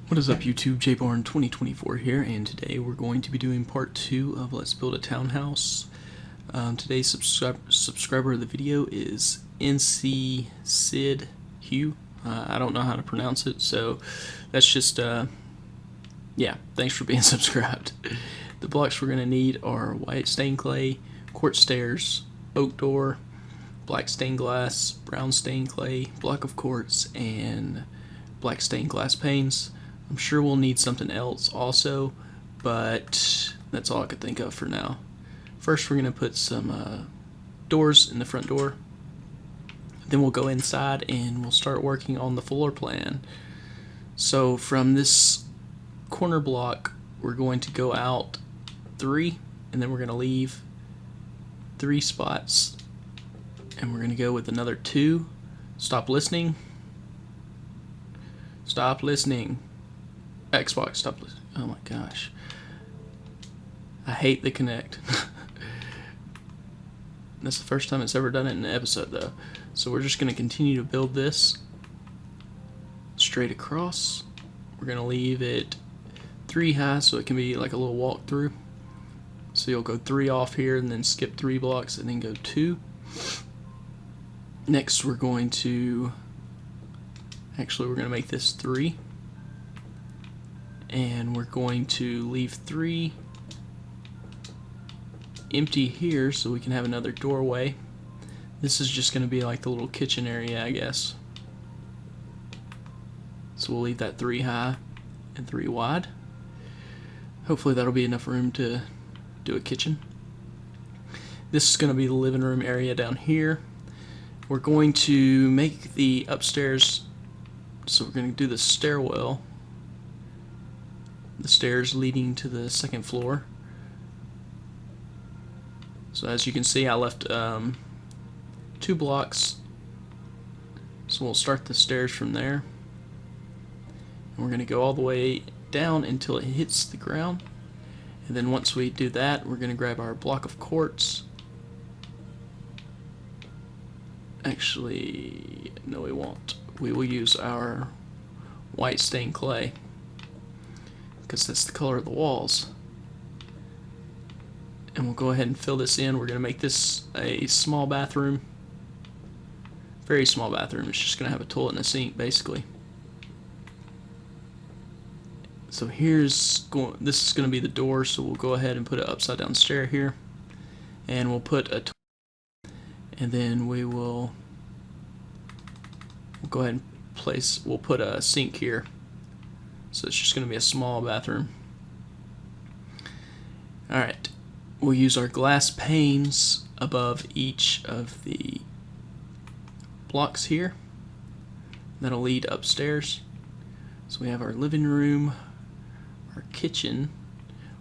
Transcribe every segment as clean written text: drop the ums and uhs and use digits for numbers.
What is up, YouTube? JBarn2024 here, and today we're going to be doing part 2 of Let's Build a Townhouse. Today's subscriber of the video is NC Sid Hugh. I don't know how to pronounce it, so that's just, yeah, thanks for being subscribed. The blocks we're going to need are white stained clay, quartz stairs, oak door, black stained glass, brown stained clay, block of quartz, and black stained glass panes. I'm sure we'll need something else also, but that's all I could think of for now. First, we're going to put some doors in the front door. Then we'll go inside and we'll start working on the floor plan. So from this corner block, we're going to go out 3, and then we're going to leave 3 spots. And we're going to go with another 2. Stop listening. Stop listening. Xbox, stop listening. Oh my gosh. I hate the Connect. That's the first time it's ever done it in an episode, though. So we're just going to continue to build this straight across. We're going to leave it 3 high so it can be like a little walkthrough. So you'll go 3 off here and then skip 3 blocks and then go 2. Next we're going to make this 3. And we're going to leave 3 empty here so we can have another doorway. This is just going to be like the little kitchen area, I guess. So we'll leave that 3 high and 3 wide. Hopefully that'll be enough room to do a kitchen. This is going to be the living room area down here. We're going to make the upstairs, so we're going to do the stairwell. The stairs leading to the 2nd floor. So as you can see, I left 2 blocks. So we'll start the stairs from there. And we're going to go all the way down until it hits the ground. And then once we do that, we're going to grab our block of quartz. Actually, no we won't. We will use our white stained clay, because that's the color of the walls. And we'll go ahead and fill this in. We're going to make this a small bathroom. Very small bathroom. It's just going to have a toilet and a sink, basically. So this is going to be the door, so we'll go ahead and put an upside down stair here. And we'll put a toilet. And then we'll go ahead and we'll put a sink here. So it's just going to be a small bathroom. Alright, we'll use our glass panes above each of the blocks here. That'll lead upstairs. So we have our living room, our kitchen.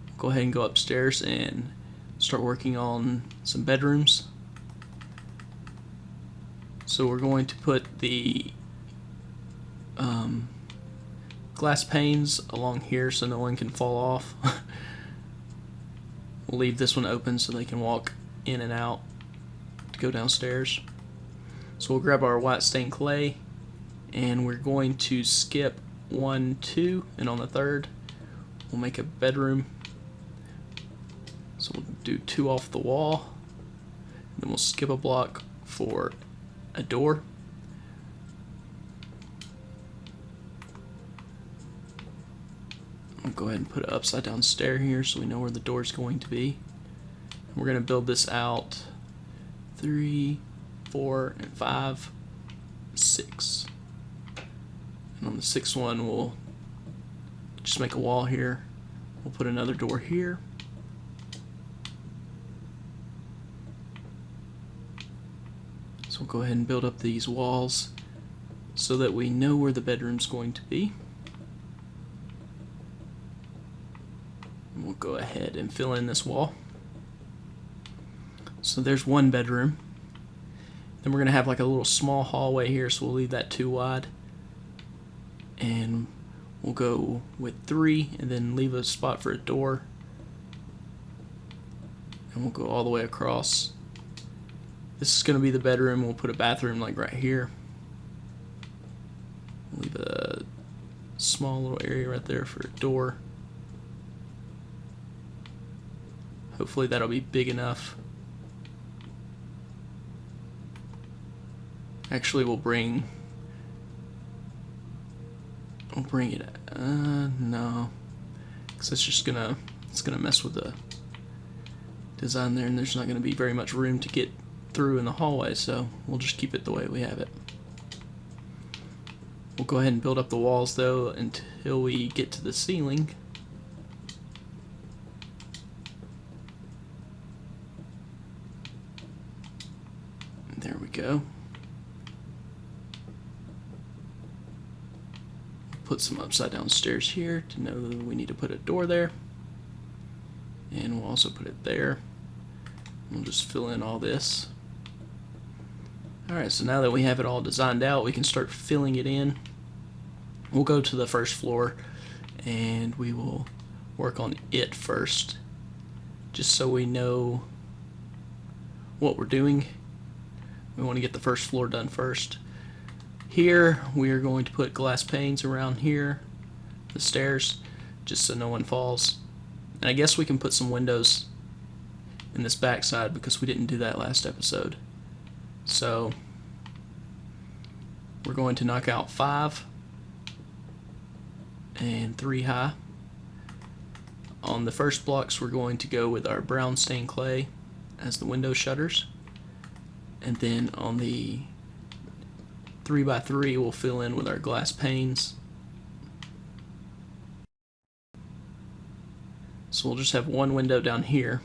We'll go ahead and go upstairs and start working on some bedrooms. So we're going to put the glass panes along here so no one can fall off. We'll leave this one open so they can walk in and out to go downstairs. So we'll grab our white stained clay and we're going to skip 1, 2, and on the 3rd we'll make a bedroom. So we'll do 2 off the wall, then we'll skip a block for a door. I'll go ahead and put an upside down stair here so we know where the door is going to be. And we're going to build this out 3, 4, and 5, 6. And on the 6th one we'll just make a wall here. We'll put another door here. So we'll go ahead and build up these walls so that we know where the bedroom's going to be. And we'll go ahead and fill in this wall. So there's one bedroom. Then we're going to have like a little small hallway here, so we'll leave that 2 wide. And we'll go with 3 and then leave a spot for a door. And we'll go all the way across. This is going to be the bedroom. We'll put a bathroom like right here. Leave a small little area right there for a door. Hopefully that'll be big enough. Actually, we'll bring it. No, because it's gonna mess with the design there, and there's not gonna be very much room to get through in the hallway. So we'll just keep it the way we have it. We'll go ahead and build up the walls though until we get to the ceiling. There we go. Put some upside down stairs here to know that we need to put a door there. And we'll also put it there. We'll just fill in all this. Alright, so now that we have it all designed out, we can start filling it in. We'll go to the first floor and we will work on it first, just so we know what we're doing. We want to get the first floor done first. Here we are going to put glass panes around here, the stairs, just so no one falls. And I guess we can put some windows in this back side because we didn't do that last episode. So we're going to knock out 5 and 3 high. On the first blocks we're going to go with our brown stained clay as the window shutters, and then on the 3x3 we'll fill in with our glass panes. So we'll just have one window down here,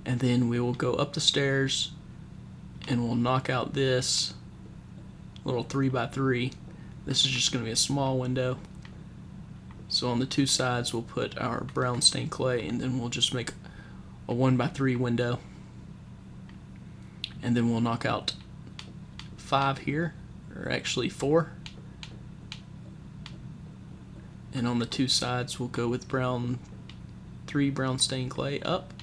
and then we will go up the stairs and we'll knock out this little 3x3. This is just going to be a small window. So on the two sides we'll put our brown stained clay, and then we'll just make a 1x3 window, and then we'll knock out 5 here, or actually 4. And on the two sides we'll go with 3 brown stained clay up.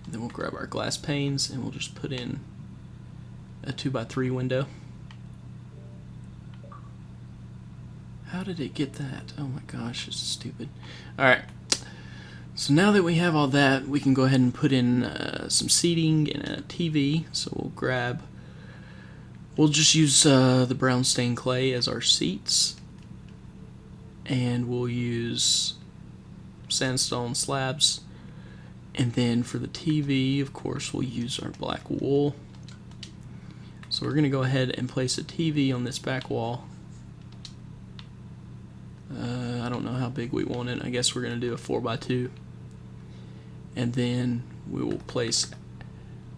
Then we'll grab our glass panes and we'll just put in a 2x3 window. How did it get that? Oh my gosh, this is stupid. Alright, so now that we have all that, we can go ahead and put in some seating and a TV. So we'll just use the brown stained clay as our seats, and we'll use sandstone slabs. And then for the TV, of course, we'll use our black wool. So we're going to go ahead and place a TV on this back wall. I don't know how big we want it. I guess we're going to do a 4x2. And then we will place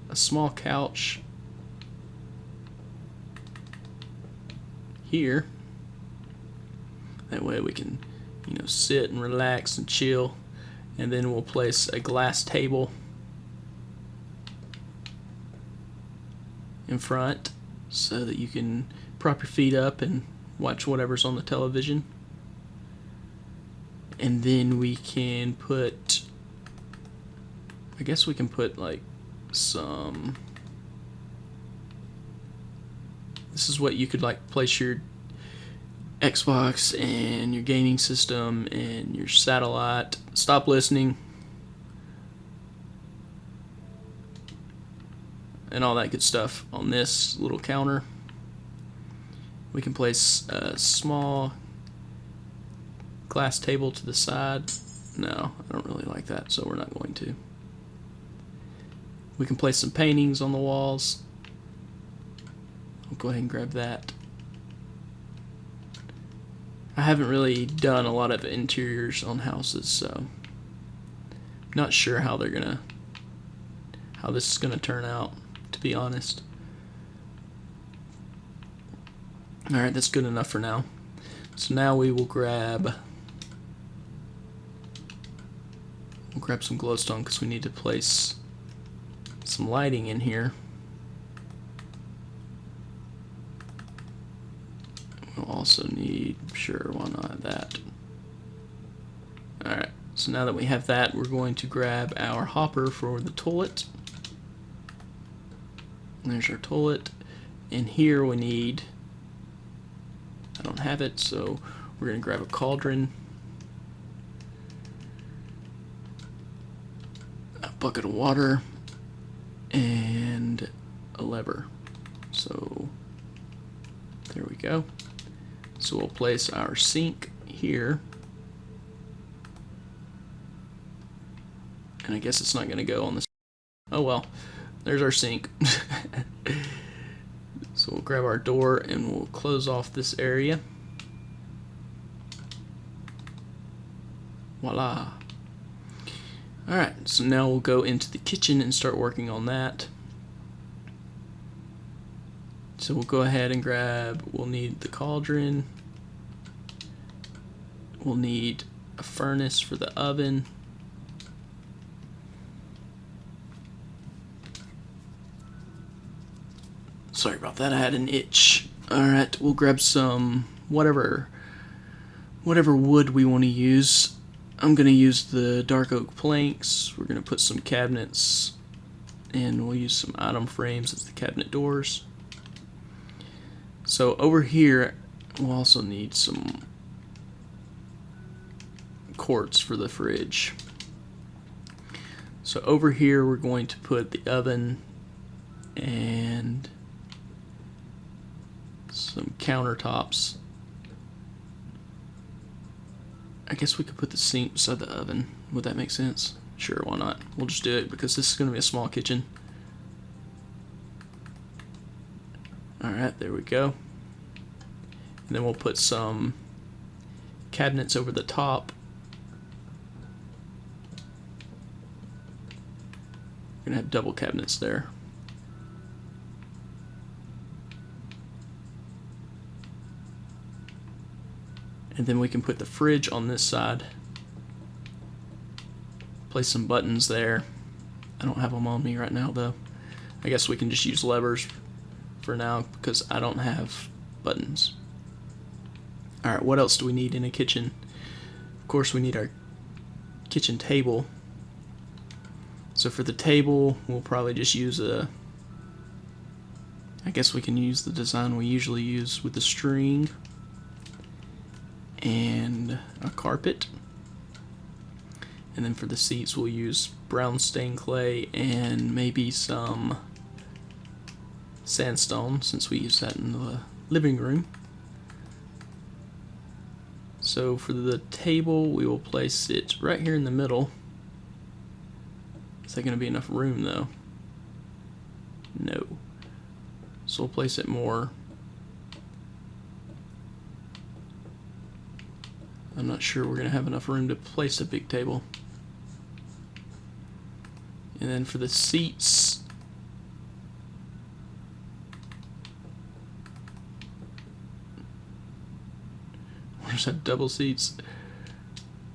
a small couch here. That way we can, sit and relax and chill. And then we'll place a glass table in front so that you can prop your feet up and watch whatever's on the television. And then we can put, I guess we can put like some, this is what you could like place your Xbox and your gaming system and your satellite. Stop listening. And all that good stuff on this little counter. We can place a small glass table to the side. No, I don't really like that, so we're not going to. We can place some paintings on the walls. I'll go ahead and grab that. I haven't really done a lot of interiors on houses, so not sure how this is gonna turn out, to be honest. Alright, that's good enough for now. So now we will grab some glowstone because we need to place some lighting in here. We'll also need, sure, why not that? Alright, so now that we have that, we're going to grab our hopper for the toilet. And there's our toilet. And here we need don't have it, so we're going to grab a cauldron, a bucket of water, and a lever. So there we go. So we'll place our sink here. And I guess it's not going to go on this. Oh well, there's our sink. So we'll grab our door and we'll close off this area. Voila. Alright, so now we'll go into the kitchen and start working on that. So we'll go ahead and we'll need the cauldron. We'll need a furnace for the oven. Sorry about that, I had an itch. Alright, we'll grab some whatever wood we want to use. I'm going to use the dark oak planks. We're going to put some cabinets, and we'll use some item frames as the cabinet doors. So over here, we'll also need some quartz for the fridge. So over here, we're going to put the oven and some countertops. I guess we could put the sink beside the oven. Would that make sense? Sure, why not? We'll just do it because this is going to be a small kitchen. Alright, there we go. And then we'll put some cabinets over the top. We're going to have double cabinets there. And then we can put the fridge on this side. Place some buttons there. I don't have them on me right now though. I guess we can just use levers for now because I don't have buttons. Alright, what else do we need in a kitchen? Of course we need our kitchen table. So for the table, we'll probably just use I guess we can use the design we usually use with the string and a carpet. And then for the seats, we'll use brown stained clay and maybe some sandstone, since we use that in the living room. So for the table, we will place it right here in the middle. Is that going to be enough room though? No. So we'll place it more. I'm not sure we're going to have enough room to place a big table. And then for the seats, we'll just have double seats.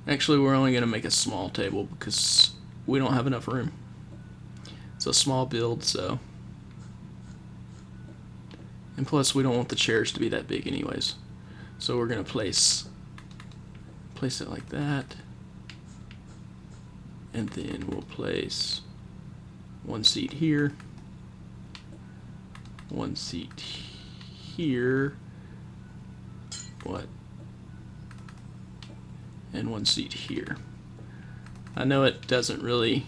Actually, we're only going to make a small table because we don't have enough room. It's a small build, so. And plus, we don't want the chairs to be that big anyways. So we're going to place it like that. And then we'll place one seat here, one seat here, and one seat here. I know it doesn't really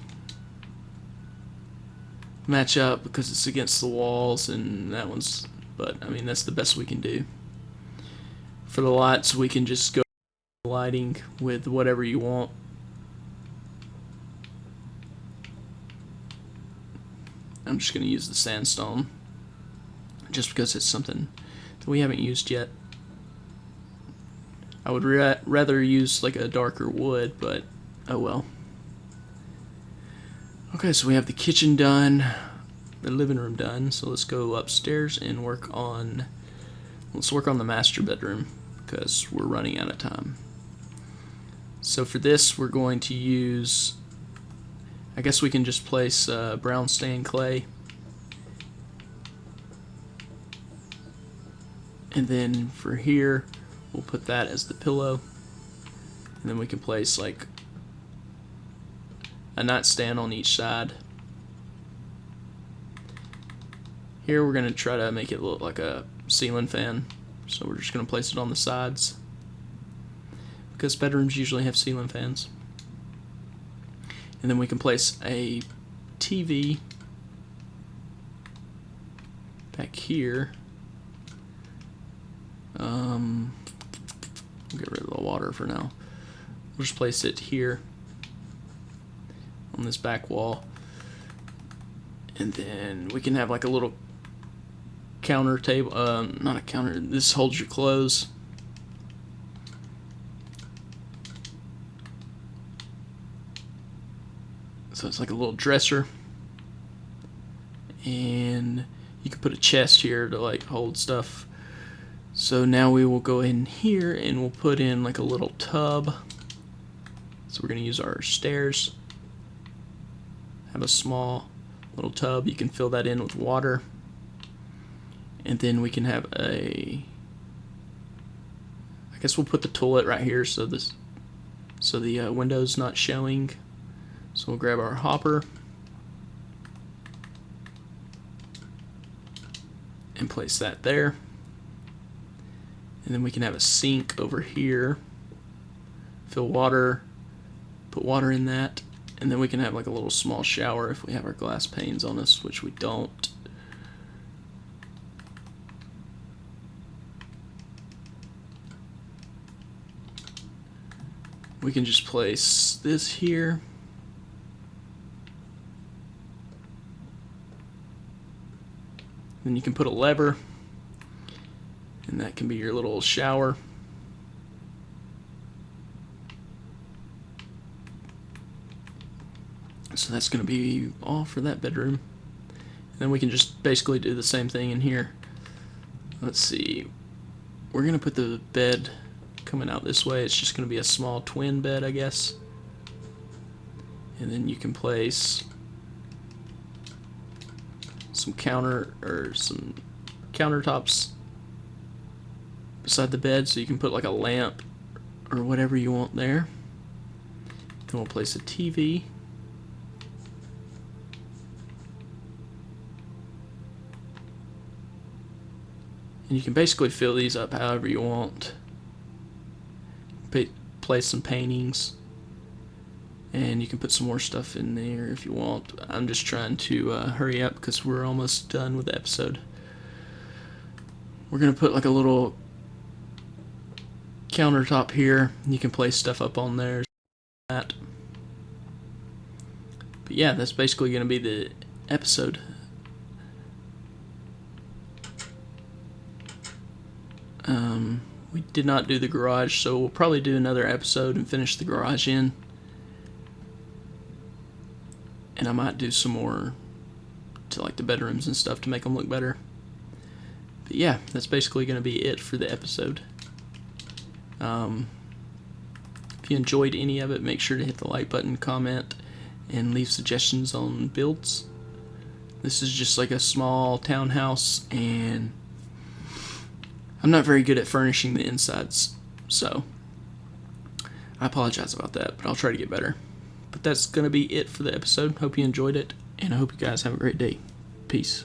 match up because it's against the walls and that one's, but I mean that's the best we can do. For the lights, we can just go lighting with whatever you want. I'm just going to use the sandstone just because it's something that we haven't used yet. I would rather use like a darker wood, but oh well. Okay, so we have the kitchen done, the living room done, so let's go upstairs and work on the master bedroom because we're running out of time. So for this, we're going to use, I guess we can just place brown stained clay. And then for here, we'll put that as the pillow. And then we can place like a nightstand on each side. Here we're going to try to make it look like a ceiling fan So we're just going to place it on the sides, because bedrooms usually have ceiling fans. And then we can place a TV back here. We'll get rid of the water for now. We'll just place it here on this back wall. And then we can have like a little counter table, not a counter, this holds your clothes. So it's like a little dresser. And you can put a chest here to like hold stuff. So now we will go in here and we'll put in like a little tub. So we're going to use our stairs. Have a small little tub. You can fill that in with water. And then we can have I guess we'll put the toilet right here so the window's not showing. So we'll grab our hopper and place that there. And then we can have a sink over here. Fill water, put water in that, and then we can have like a little small shower if we have our glass panes on us, which we don't. We can just place this here. Then you can put a lever, and that can be your little shower. So that's going to be all for that bedroom. And then we can just basically do the same thing in here. Let's see. We're going to put the bed coming out this way. It's just going to be a small twin bed, I guess. And then you can place some countertops beside the bed, so you can put like a lamp or whatever you want there. Then we'll place a TV. And you can basically fill these up however you want. Place some paintings, and you can put some more stuff in there if you want. I'm just trying to hurry up because we're almost done with the episode. We're going to put like a little countertop here. You can place stuff up on there. But yeah, that's basically going to be the episode. We did not do the garage, so we'll probably do another episode and finish the garage in. And I might do some more to like the bedrooms and stuff to make them look better. But yeah, that's basically going to be it for the episode. If you enjoyed any of it, make sure to hit the like button, comment, and leave suggestions on builds. This is just like a small townhouse, and I'm not very good at furnishing the insides, so I apologize about that, but I'll try to get better. But that's going to be it for the episode. Hope you enjoyed it, and I hope you guys have a great day. Peace.